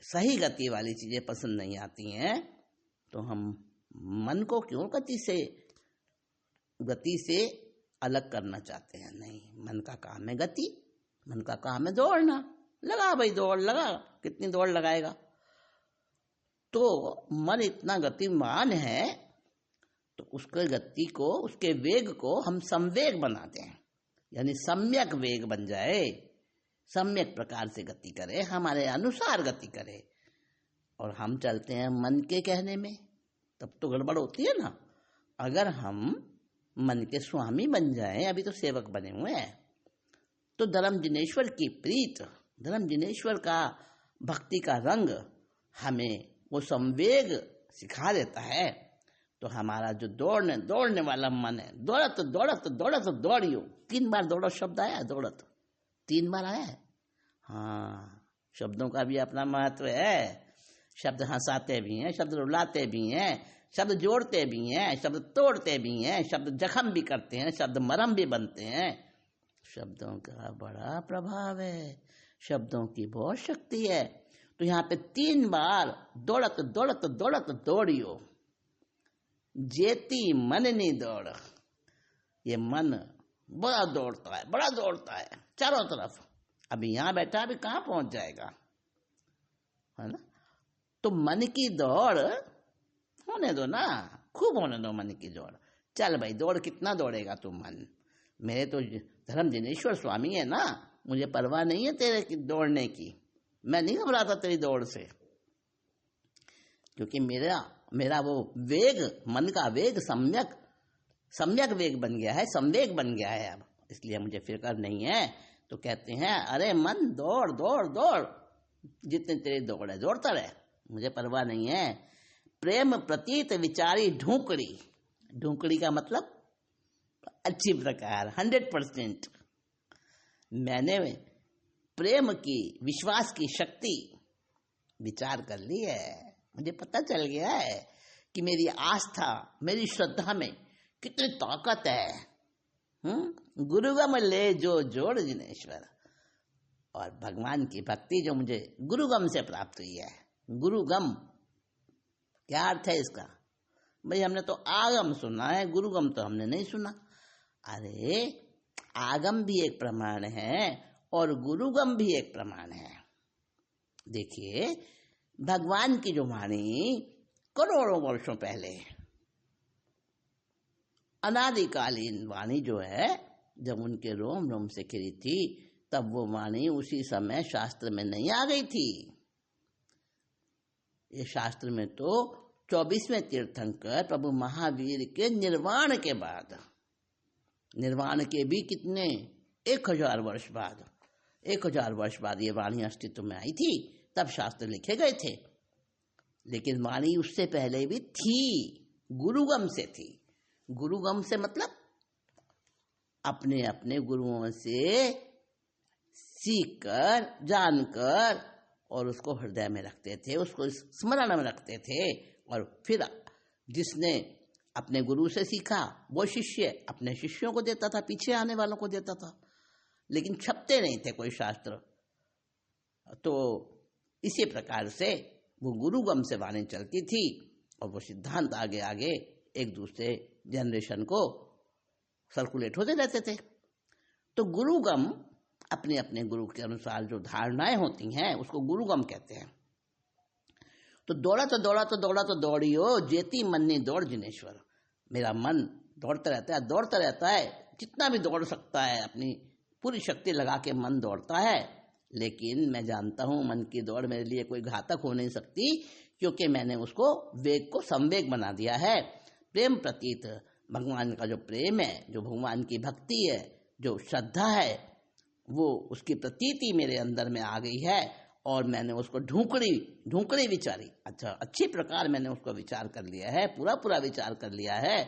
सही गति वाली चीजें पसंद नहीं आती हैं तो हम मन को क्यों गति से अलग करना चाहते हैं? नहीं, मन का काम है गति, मन का काम है दौड़ना। लगा भाई, दौड़ लगा, कितनी दौड़ लगाएगा? तो मन इतना गतिमान है तो उसके गति को, उसके वेग को हम संवेग बनाते हैं, यानी सम्यक वेग बन जाए, सम्यक प्रकार से गति करे, हमारे अनुसार गति करे। और हम चलते हैं मन के कहने में, तब तो गड़बड़ होती है ना। अगर हम मन के स्वामी बन जाएं, अभी तो सेवक बने हुए हैं, तो धर्म जिनेश्वर की प्रीत, धर्म जिनेश्वर का भक्ति का रंग हमें वो संवेग सिखा देता है। तो हमारा जो दौड़ने वाला मन है, दौड़त दौड़त दौड़त दौड़ियो, 3 बार दौड़त शब्द आया, दौड़त 3 बार आया है। हाँ, शब्दों का भी अपना महत्व है। शब्द हंसाते भी हैं, शब्द रुलाते भी हैं, शब्द जोड़ते भी हैं, शब्द तोड़ते भी हैं, शब्द जख्म भी करते हैं, शब्द मरहम भी बनते हैं। शब्दों का बड़ा प्रभाव है, शब्दों की बहुत शक्ति है। तो यहाँ पे 3 बार दौड़त दौड़त दौड़त दौड़ियो, जेती मननी दौड़। ये मन बड़ा दौड़ता है, बड़ा दौड़ता है चारों तरफ। अभी यहाँ बैठा, अभी कहाँ पहुंच जाएगा, है ना? तो मन की दौड़ होने दो ना, खूब होने दो मन की दौड़। चल भाई, दौड़ कितना दौड़ेगा तू मन? मेरे तो धर्म जिनेश्वर स्वामी है ना, मुझे परवाह नहीं है तेरे की दौड़ने की। मैं नहीं घबराता तेरी दौड़ से, क्योंकि मेरा वो वेग, मन का वेग सम्यक वेग बन गया है, संवेग बन गया है अब, इसलिए मुझे फिक्र नहीं है। तो कहते हैं, अरे मन दौड़ दौड़ दौड़, जितने तेरी दौड़ है दौड़ता रहे, मुझे परवाह नहीं है। प्रेम प्रतीत विचारी ढूंकड़ी, ढूंकड़ी का मतलब अच्छी प्रकार, 100%। मैंने प्रेम की, विश्वास की शक्ति विचार कर ली है। मुझे पता चल गया है कि मेरी आस्था, मेरी श्रद्धा में कितनी ताकत है। गुरुगम ले जो जोड़ जिनेश्वर। और भगवान की भक्ति जो मुझे गुरुगम से प्राप्त हुई है। गुरुगम क्या अर्थ है इसका? भाई हमने तो आगम सुना है, गुरुगम तो हमने नहीं सुना। अरे आगम भी एक प्रमाण है और गुरुगम भी एक प्रमाण है। देखिए, भगवान की जो वाणी करोड़ों वर्षों पहले, अनादिकालीन वाणी जो है, जब उनके रोम रोम से खिली थी, तब वो वाणी उसी समय शास्त्र में नहीं आ गई थी। ये शास्त्र में तो 24वें तीर्थंकर प्रभु महावीर के निर्वाण के बाद, निर्वाण के भी कितने 1000 वर्ष बाद, 1000 वर्ष बाद ये वाणी अस्तित्व में आई थी, तब शास्त्र लिखे गए थे। लेकिन वाणी उससे पहले भी थी, गुरुगम से थी। गुरुगम से मतलब अपने अपने गुरुओं से सीखकर, जानकर, और उसको हृदय में रखते थे, उसको स्मरण में रखते थे। और फिर जिसने अपने गुरु से सीखा वो शिष्य अपने शिष्यों को देता था, पीछे आने वालों को देता था। लेकिन छपते नहीं थे कोई शास्त्र। तो इसी प्रकार से वो गुरुगम से वाणी चलती थी और वो सिद्धांत आगे आगे एक दूसरे जनरेशन को सर्कुलेट होते रहते थे। तो गुरुगम अपने अपने गुरु के अनुसार जो धारणाएं होती हैं उसको गुरुगम कहते हैं। तो दौड़ा तो दौड़ियो, जेती मननी दौड़ जिनेश्वर। मेरा मन दौड़ता रहता है, जितना भी दौड़ सकता है, अपनी पूरी शक्ति लगा के मन दौड़ता है। लेकिन मैं जानता हूं मन की दौड़ मेरे लिए कोई घातक हो नहीं सकती, क्योंकि मैंने उसको वेग को संवेग बना दिया है। प्रेम प्रतीत, भगवान का जो प्रेम है, जो भगवान की भक्ति है, जो श्रद्धा है, वो उसकी प्रतीति मेरे अंदर में आ गई है और मैंने उसको ढूंकड़ी विचारी। अच्छा, अच्छी प्रकार मैंने उसको विचार कर लिया है, पूरा विचार कर लिया है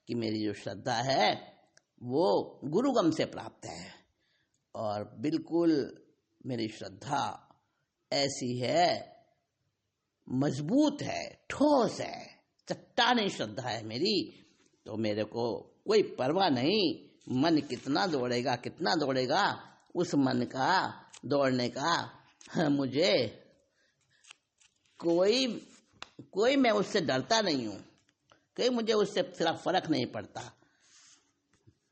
कि मेरी जो श्रद्धा है वो गुरुगम से प्राप्त है। और बिल्कुल मेरी श्रद्धा ऐसी है, मजबूत है, ठोस है, चट्टानी श्रद्धा है मेरी। तो मेरे को कोई परवाह नहीं, मन कितना दौड़ेगा, उस मन का दौड़ने का मुझे कोई मैं उससे डरता नहीं हूँ, कहीं मुझे उससे सिर्फ फर्क नहीं पड़ता।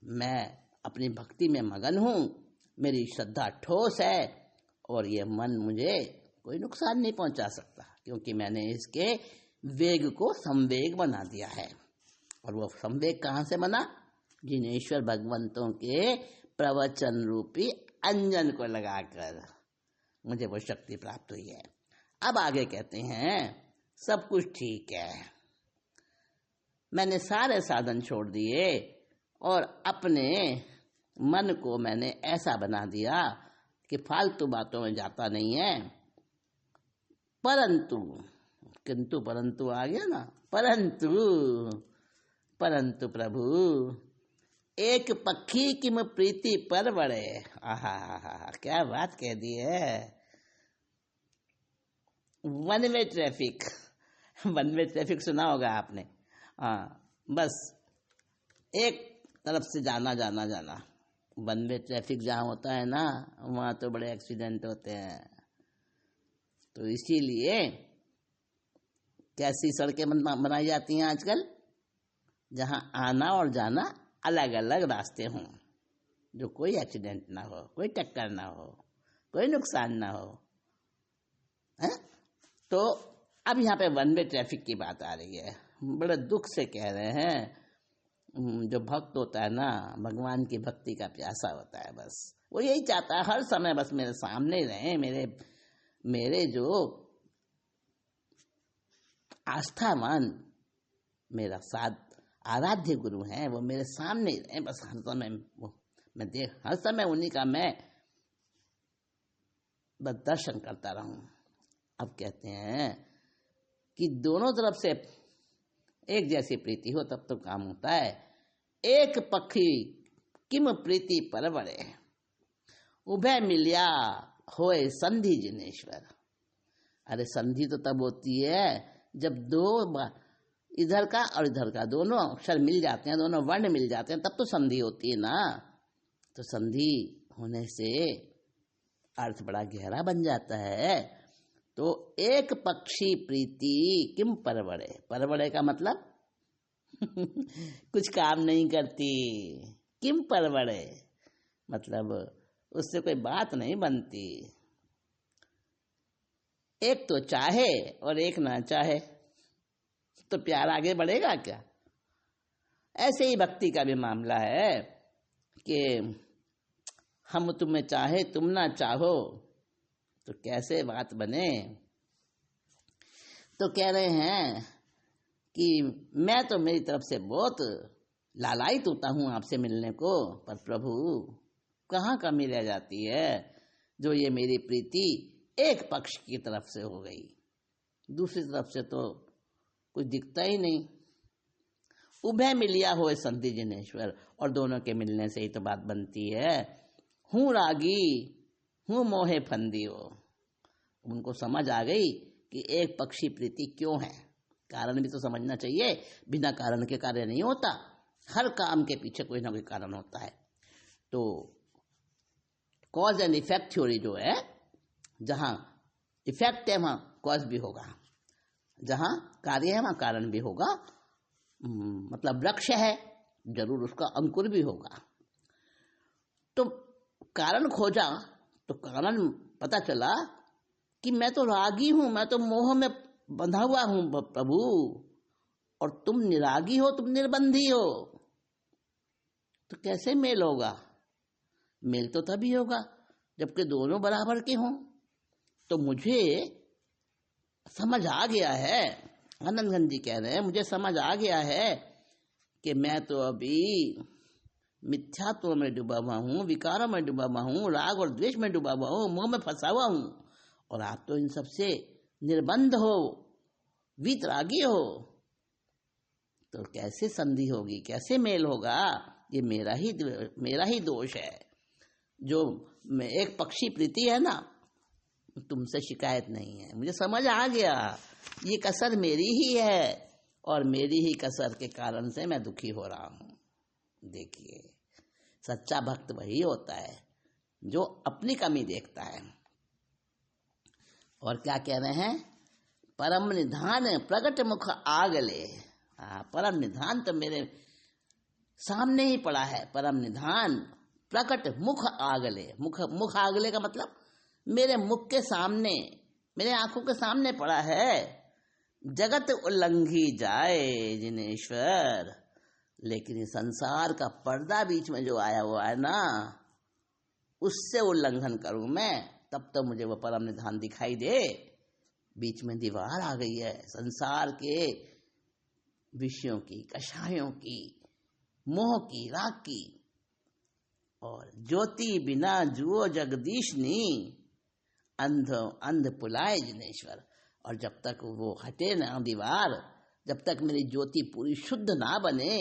मैं अपनी भक्ति में मगन हूँ, मेरी श्रद्धा ठोस है और ये मन मुझे कोई नुकसान नहीं पहुंचा सकता, क्योंकि मैंने इसके वेग को संवेग बना दिया है। और वो संवेग कहाँ से बना? जिनेश्वर भगवंतों के प्रवचन रूपी अंजन को लगाकर मुझे वो शक्ति प्राप्त हुई है। अब आगे कहते हैं सब कुछ ठीक है, मैंने सारे साधन छोड़ दिए और अपने मन को मैंने ऐसा बना दिया कि फालतू बातों में जाता नहीं है। परंतु आ गया ना, परंतु प्रभु एक पक्षी की मैं प्रीति पर बड़े। आहा, क्या बात कह दी है। वन वे ट्रैफिक सुना होगा आपने। बस एक तरफ से जाना। वन वे ट्रैफिक जहाँ होता है ना, वहाँ तो बड़े एक्सीडेंट होते हैं। तो इसीलिए कैसी सड़कें बनाई जाती हैं आजकल, जहाँ आना और जाना अलग अलग रास्ते हों, जो कोई एक्सीडेंट ना हो, कोई टक्कर ना हो, कोई नुकसान ना हो है? तो अब यहाँ पे वन वे ट्रैफिक की बात आ रही है। बड़े दुख से कह रहे हैं, जो भक्त होता है ना, भगवान की भक्ति का प्यासा होता है, बस वो यही चाहता है हर समय बस मेरे सामने ही रहे, मेरे जो आस्थावान मेरा साथ आराध्य गुरु हैं वो मेरे सामने ही रहे, बस हर समय उन्हीं का मैं बस दर्शन करता रहूं। अब कहते हैं कि दोनों तरफ से एक जैसी प्रीति हो तब तो काम होता है। एक पक्षी किम प्रीति परवड़े, उभय मिलिया होए संधि जिनेश्वर। अरे संधि तो तब होती है जब दो इधर का और इधर का दोनों अक्षर मिल जाते हैं, दोनों वर्ण मिल जाते हैं, तब तो संधि होती है ना। तो संधि होने से अर्थ बड़ा गहरा बन जाता है। तो एक पक्षी प्रीति किम परवड़े का मतलब कुछ काम नहीं करती। किम परवड़े मतलब उससे कोई बात नहीं बनती। एक तो चाहे और एक ना चाहे तो प्यार आगे बढ़ेगा क्या? ऐसे ही भक्ति का भी मामला है कि हम तुम्हें चाहे तुम ना चाहो तो कैसे बात बने। तो कह रहे हैं कि मैं तो मेरी तरफ से बहुत लालायित होता हूँ आपसे मिलने को, पर प्रभु कहाँ कमी रह जाती है जो ये मेरी प्रीति एक पक्ष की तरफ से हो गई, दूसरी तरफ से तो कुछ दिखता ही नहीं। उभय मिलिया होए संधि जिनेश्वर, और दोनों के मिलने से ही तो बात बनती है। हूँ रागी हूँ मोहे फंदी हो। उनको समझ आ गई कि एक पक्षी प्रीति क्यों है। कारण भी तो समझना चाहिए, बिना कारण के कार्य नहीं होता, हर काम के पीछे कोई ना कोई कारण होता है। तो कॉज एंड इफेक्ट थ्योरी जो है, जहाँ इफेक्ट है वहाँ कॉज भी होगा, जहाँ कार्य है वहाँ कारण भी होगा। मतलब वृक्ष है, जरूर उसका अंकुर भी होगा। तो कारण खोजा तो कारण पता चला कि मैं तो रागी हूं, मैं तो मोह में बंधा हुआ हूं प्रभु, और तुम निरागी हो, तुम निर्बंधी हो। तो कैसे मेल होगा? मेल तो तभी होगा जबकि दोनों बराबर के हों। तो मुझे समझ आ गया है, आनंदगंज जी कह रहे हैं, मुझे समझ आ गया है कि मैं तो अभी मिथ्यात्व में डूबा हुआ हूँ, विकारों में डूबा हुआ हूँ, राग और द्वेष में डूबा हुआ हूँ, मोह में फंसा हुआ हूँ, और आप तो इन सबसे निर्बंध हो, वीतरागी हो। तो कैसे संधि होगी, कैसे मेल होगा? ये मेरा ही दोष है। जो एक पक्षी प्रीति है ना, तुमसे शिकायत नहीं है, मुझे समझ आ गया ये कसर मेरी ही है, और मेरी ही कसर के कारण से मैं दुखी हो रहा हूँ। देखिए, सच्चा भक्त वही होता है जो अपनी कमी देखता है। और क्या कह रहे हैं? परम निधान प्रगट मुख आगले। परम निधान तो मेरे सामने ही पड़ा है। परम निधान प्रकट मुख आगले। मुख आगले का मतलब मेरे मुख के सामने, मेरे आंखों के सामने पड़ा है। जगत उल्लंघी जाए जिनेश्वर। लेकिन इस संसार का पर्दा बीच में जो आया हुआ है ना, उससे उल्लंघन करूं मैं, तब तो मुझे वो परम निधान दिखाई दे। बीच में दीवार आ गई है संसार के विषयों की, कषायों की, मोह की, राग की। और ज्योति बिना जुओ जगदीशनी, अंध पुलाए जिनेश्वर। और जब तक वो हटे ना दीवार, जब तक मेरी ज्योति पूरी शुद्ध ना बने,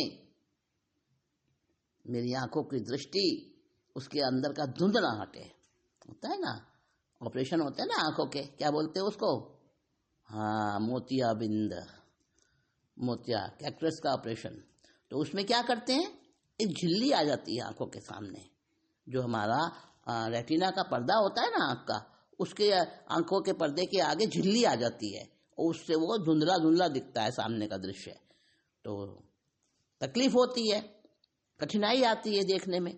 मेरी आंखों की दृष्टि, उसके अंदर का धुंध ना हटे। होता है ना, ऑपरेशन होते हैं ना आंखों के, क्या बोलते हैं उसको? हाँ, मोतियाबिंद, मोतिया कैक्टस का ऑपरेशन। तो उसमें क्या करते हैं, एक झिल्ली आ जाती है आंखों के सामने। जो हमारा रेटिना का पर्दा होता है ना आंख का, उसके आंखों के पर्दे के आगे झिल्ली आ जाती है और उससे वो धुंधला धुंधला दिखता है सामने का दृश्य। तो तकलीफ होती है, कठिनाई आती है देखने में।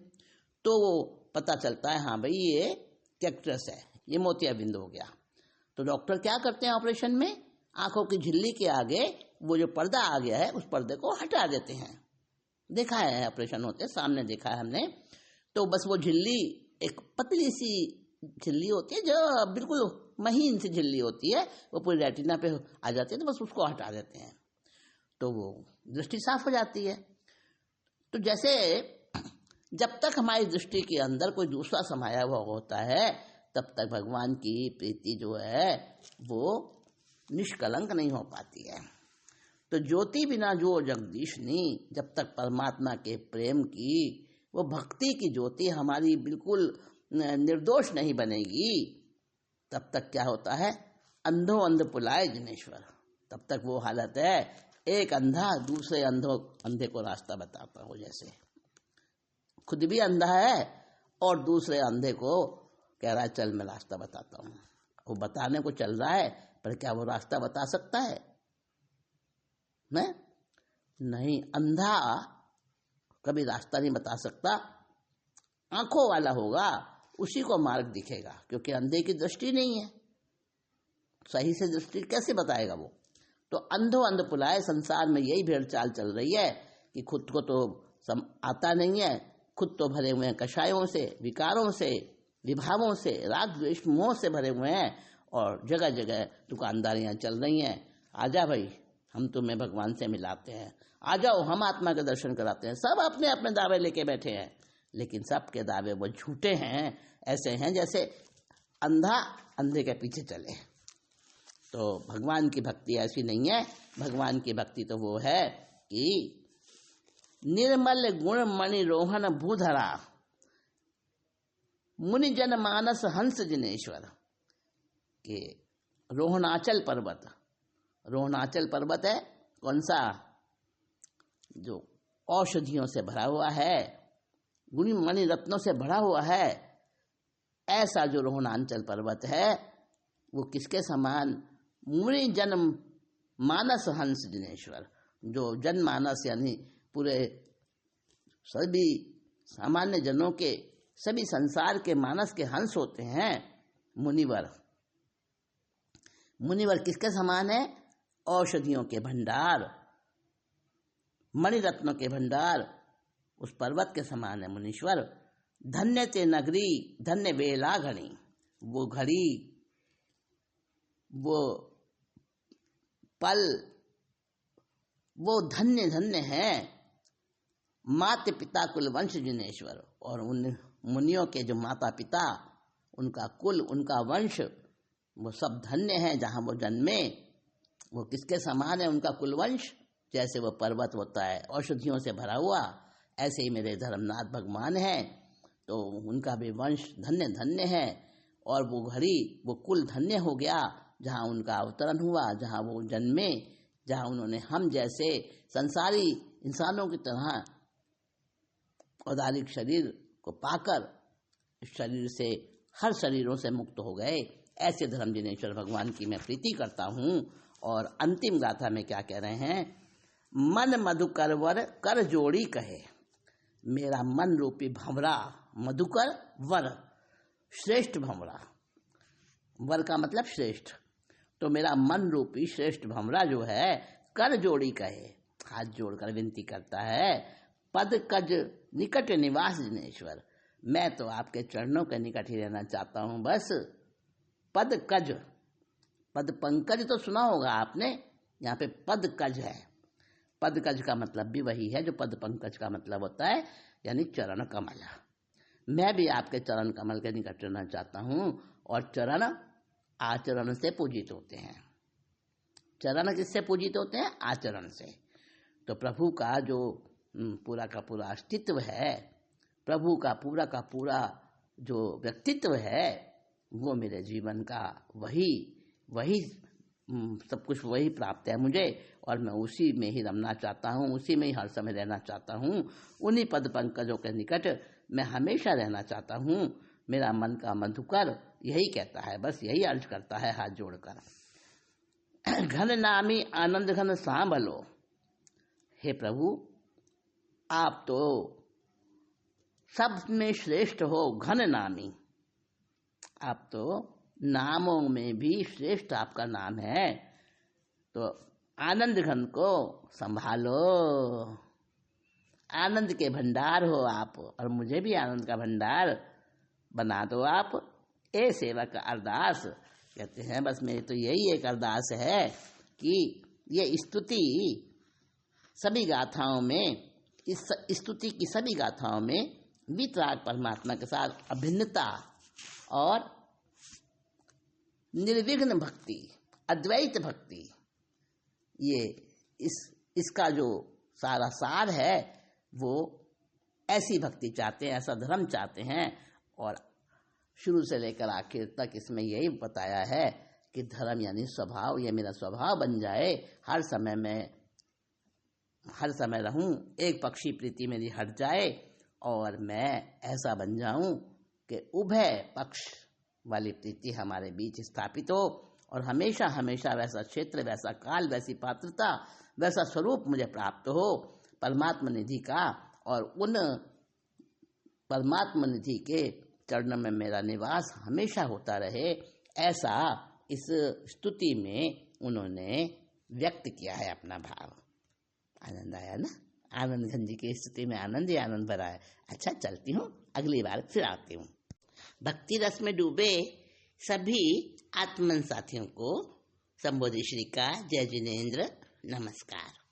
तो वो पता चलता है हाँ भाई ये कैक्टस है, ये मोतियाबिंद हो गया। तो डॉक्टर क्या करते हैं ऑपरेशन में, आंखों की झिल्ली के आगे वो जो पर्दा आ गया है उस पर्दे को हटा देते हैं। देखा है ऑपरेशन होते, सामने देखा है हमने। तो बस वो झिल्ली, एक पतली सी झिल्ली होती है जो बिल्कुल महीन सी झिल्ली होती है, वो पूरी रेटिना पे आ जाती है, तो बस उसको हटा देते हैं तो वो दृष्टि साफ हो जाती है। तो जैसे जब तक हमारी दृष्टि के अंदर कोई दूसरा समाया हुआ होता है, तब तक भगवान की प्रीति जो है वो निष्कलंक नहीं हो पाती है। तो ज्योति बिना जो जगदीशनी, जब तक परमात्मा के प्रेम की, वो भक्ति की ज्योति हमारी बिल्कुल निर्दोष नहीं बनेगी, तब तक क्या होता है, अंधो अंध पुलाए जिनेश्वर। तब तक वो हालत है, एक अंधा दूसरे अंधे को रास्ता बताता हो। जैसे खुद भी अंधा है और दूसरे अंधे को कह रहा है चल मैं रास्ता बताता हूँ। वो बताने को चल रहा है, पर क्या वो रास्ता बता सकता है? नहीं, अंधा कभी रास्ता नहीं बता सकता। आंखों वाला होगा, उसी को मार्ग दिखेगा, क्योंकि अंधे की दृष्टि नहीं है, सही से दृष्टि कैसे बताएगा वो? तो अंधो अंध पुलाए। संसार में यही भेड़ चाल चल रही है कि खुद को तो आता नहीं है, खुद तो भरे हुए हैं कषायों से, विकारों से, विभावों से, राग द्वेष मोह से भरे हुए हैं, और जगह जगह दुकानदारियां चल रही हैं। आजा भाई, हम तुम्हें भगवान से मिलाते हैं, आ जाओ हम आत्मा के दर्शन कराते हैं। सब अपने अपने दावे लेके बैठे हैं, लेकिन सबके दावे वो झूठे हैं। ऐसे हैं जैसे अंधा अंधे के पीछे चले। तो भगवान की भक्ति ऐसी नहीं है। भगवान की भक्ति तो वो है कि निर्मल गुण मणि रोहन भूधरा, मुनि जन मानस हंस जिनेश्वर। के रोहनाचल पर्वत, रोहनाचल पर्वत है कौन सा, जो औषधियों से भरा हुआ है, गुणी मणि रत्नों से भरा हुआ है, ऐसा जो रोहनाचल पर्वत है वो किसके समान, मुनि जन मानस हंस जिनेश्वर। जो जनमानस यानी पूरे सभी सामान्य जनों के, सभी संसार के मानस के हंस होते हैं मुनिवर। मुनिवर किसके समान है, औषधियों के भंडार, मणिरत्नों के भंडार, उस पर्वत के समान है मुनीश्वर। धन्य ते नगरी धन्य बेला घड़ी, वो घड़ी, वो पल, वो धन्य धन्य है। माता पिता कुल वंश जिनेश्वर। और उन मुनियों के जो माता पिता, उनका कुल, उनका वंश, वो सब धन्य है जहाँ वो जन्मे। वो किसके समान है उनका कुलवंश, जैसे वो पर्वत होता है औषधियों से भरा हुआ, ऐसे ही मेरे धर्मनाथ भगवान हैं, तो उनका भी वंश धन्य धन्य है। और वो घड़ी, वो कुल धन्य हो गया जहाँ उनका अवतरण हुआ, जहाँ वो जन्मे, जहाँ उन्होंने हम जैसे संसारी इंसानों की तरह औदारिक शरीर को पाकर शरीर से हर शरीरों से मुक्त हो गए। ऐसे धर्म जिनेश्वर भगवान की मैं प्रीति करता हूँ। और अंतिम गाथा में क्या कह रहे हैं, मन मधुकर वर कर जोड़ी कहे, मेरा मन रूपी भंवरा मधुकर वर श्रेष्ठ भंवरा, वर का मतलब श्रेष्ठ, तो मेरा मन रूपी श्रेष्ठ भंवरा जो है कर जोड़ी कहे, हाथ जोड़कर विनती करता है, पद कज निकट निवास जिनेश्वर, मैं तो आपके चरणों के निकट ही रहना चाहता हूँ बस। पद कज, पद पंकज तो सुना होगा आपने, यहाँ पे पद कज है। पद कज का मतलब भी वही है जो पद पंकज का मतलब होता है, यानी चरण कमल। मैं भी आपके चरण कमल के निकट रहना चाहता हूँ। और चरण आचरण से पूजित होते हैं। चरण किससे पूजित होते हैं? आचरण से। तो प्रभु का जो पूरा का पूरा अस्तित्व है, प्रभु का पूरा जो व्यक्तित्व है, वो मेरे जीवन का वही सब कुछ वही प्राप्त है मुझे, और मैं उसी में ही रमना चाहता हूँ, उसी में ही हर समय रहना चाहता हूँ। उन्हीं पद पंकजों के निकट मैं हमेशा रहना चाहता हूँ। मेरा मन का मधुकर यही कहता है, बस यही अर्ज करता है हाथ जोड़कर। घन नामी आनंद घन सांभलो, हे प्रभु आप तो सब में श्रेष्ठ हो, घन नामी, आप तो नामों में भी श्रेष्ठ आपका नाम है। तो आनंद घन को संभालो, आनंद के भंडार हो आप, और मुझे भी आनंद का भंडार बना दो आप। ए सेवक अरदास, कहते हैं बस मेरी तो यही एक अरदास है कि ये स्तुति सभी गाथाओं में, इस स्तुति की सभी गाथाओं में वितराग परमात्मा के साथ अभिन्नता और निर्विघ्न भक्ति, अद्वैत भक्ति, ये इसका जो सारा सार है वो ऐसी भक्ति चाहते हैं, ऐसा धर्म चाहते हैं। और शुरू से लेकर आखिर तक इसमें यही बताया है कि धर्म यानी स्वभाव, ये मेरा स्वभाव बन जाए, हर समय रहूं, एक पक्षी प्रीति मेरी हट जाए और मैं ऐसा बन जाऊं कि उभय पक्ष वाली प्रीति हमारे बीच स्थापित हो, और हमेशा हमेशा वैसा क्षेत्र, वैसा काल, वैसी पात्रता, वैसा स्वरूप मुझे प्राप्त हो परमात्मा निधि का, और उन परमात्मा निधि के चरणों में मेरा निवास हमेशा होता रहे। ऐसा इस स्तुति में उन्होंने व्यक्त किया है अपना भाव। आनंद आया ना? आनंद घन जी की स्तुति में आनंद ही आनंद भरा है। अच्छा, चलती हूँ, अगली बार फिर आती हूँ। भक्ति रस में डूबे सभी आत्मन साथियों को संबोधि श्री का जय जिनेन्द्र, नमस्कार।